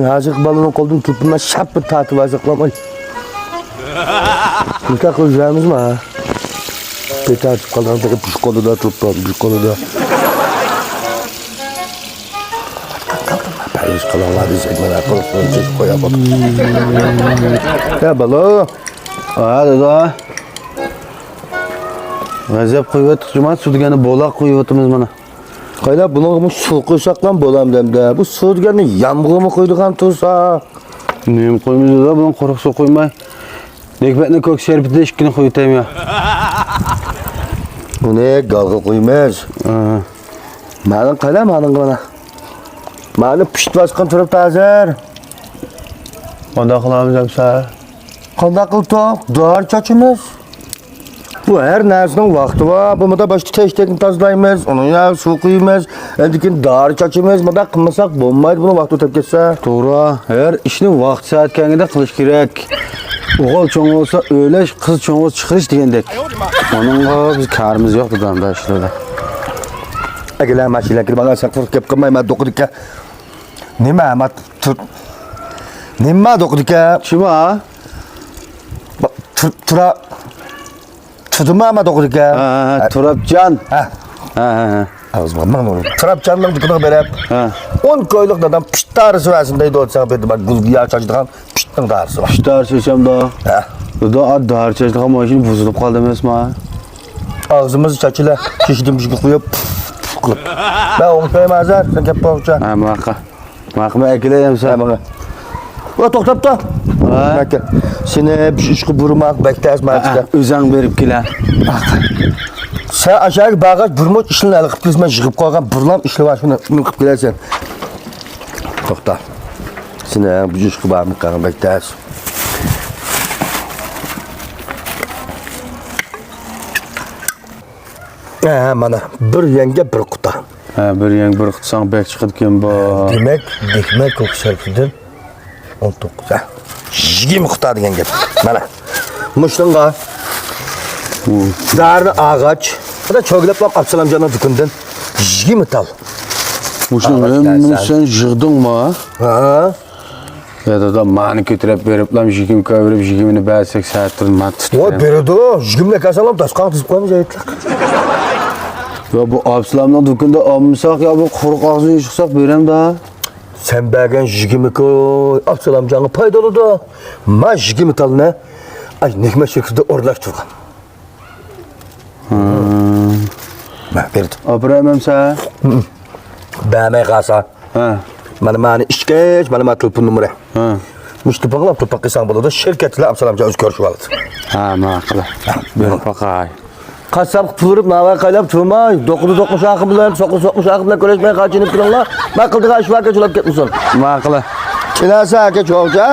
Azıcık balonu koydum tuttuğumda şap bir tatlı azıklamayı. Nikah kılacağımız mı ha? Bir tatlı kalan tek bir konuda tuttum, bir konuda. Paris kalanlar diyecekler, korktuğun çeşit koyamadım. Ya balo. Hadi da. Gazap kuyvet tutuşmaz, su degani bola kuyvetimiz mana. Qayda bunu su qo'ysak lan bo'lam demda. Bu suv degani yomg'irmi qo'ydik ham tursa. Neyim koymayız da bunun koruk su koymay. Nekbetni kök şerbeti işkini koyutayım ya. Bu ne galgı qo'ymaymiz. Ma'lum qayda ma'lum qilana. Ma'lum pishit basqin turibdi hozir. Onda qilamiz hamsa. Qanday qildik? Dor chochimiz. Bu her narsaning vaqti var. Bu da başta teştekni tozlaymiz, uni ya suv quyamiz. Endi keyin dori chochimiz, bunda qilmasak bo'lmaydi, buni vaqt o'tib ketsa. To'g'ri. Her ishni vaqt soatgangida qilish kerak. O'g'il cho'ng bo'lsa o'lash, qiz cho'ng bo'lsa chiqarish degandek. Onunga biz karimiz yo'q dadamda ishlarda. Agar mashina kirib olsa qirq kelib qilmayman do'qidik. Nima amat nima do'qidik? Shima? Tura Tudum ama do'qidik. Turabjon. Ha. Ha. Ağzıma onu. Turabjonning dukunu berib. Ha. 10 koyluq dadam pishit darisi versin deydi o'tsa berdi. Bak gulgiya çocukdan pishitning darisi var. Pishtar seçem da. Ha. Da dar çeşitli mashina buzilib qoldi emasmi? Ağzımız çachila, kişidim bir qo'yib qilib. Ben onu koymazlar, sen kep boqcha. Ha, maqa. Maqma akilayam sen. Bana. O to'xtab tur. Bak. Seni bir ishqi burmaq bektas ma'chida. O'zing berib kela. Sen aşağı bagaj burmoq ishini hali qilib kelsan, yig'ib qolgan burlam ishlab shuni qilib kelasan. To'xta. Seni bir ishqi barmi qilgan bektas. Mana bir yenge bir quta. Ha, bir yang bir qitsang bek chiqadigan bu. Demek dikme ko'k sharfidan 19. Ha. 20 quta degan gap. Mana. Mushtunga. Darni ağaç. Buna çoğulab bak Absalamjonning dukundan 20 tal. Mushuni sen yig'dingmi? Ha. Ya da mani ko'tarib beriblam 20 ko'rib 20ni bersak saatdan mat tutdim. Voy berdi. 20 kasalam tasqan tizib qo'yamiz aytlar. Ya bu Absalamning dukunda olmasak ya bu quruq og'zini chiqsak beram da. Sen bergen 20 koy. Absalamjonga paydalı da. Ma 20 tal ne? Ay nehmet şekilde orlaştırgan. Ma berdi. Abramam sen. Bäme qasa. Ha. Mani ishkeç, mana telefon numara. Ha. Müştepaqlab to'paq qilsang bo'ladi. Şirkatlar Absalamjon o'z ko'rishib oladi. Ha, maqul. Berib boqay. Qasab pulib nava qaylab turmay, do'qdi aqi bilan, soqi aqi bilan ko'rishmay qachinib turinglar. Ma qildigan ish varga jo'lab ketmisin. Maqul. Kelasa aka cho'g'cha.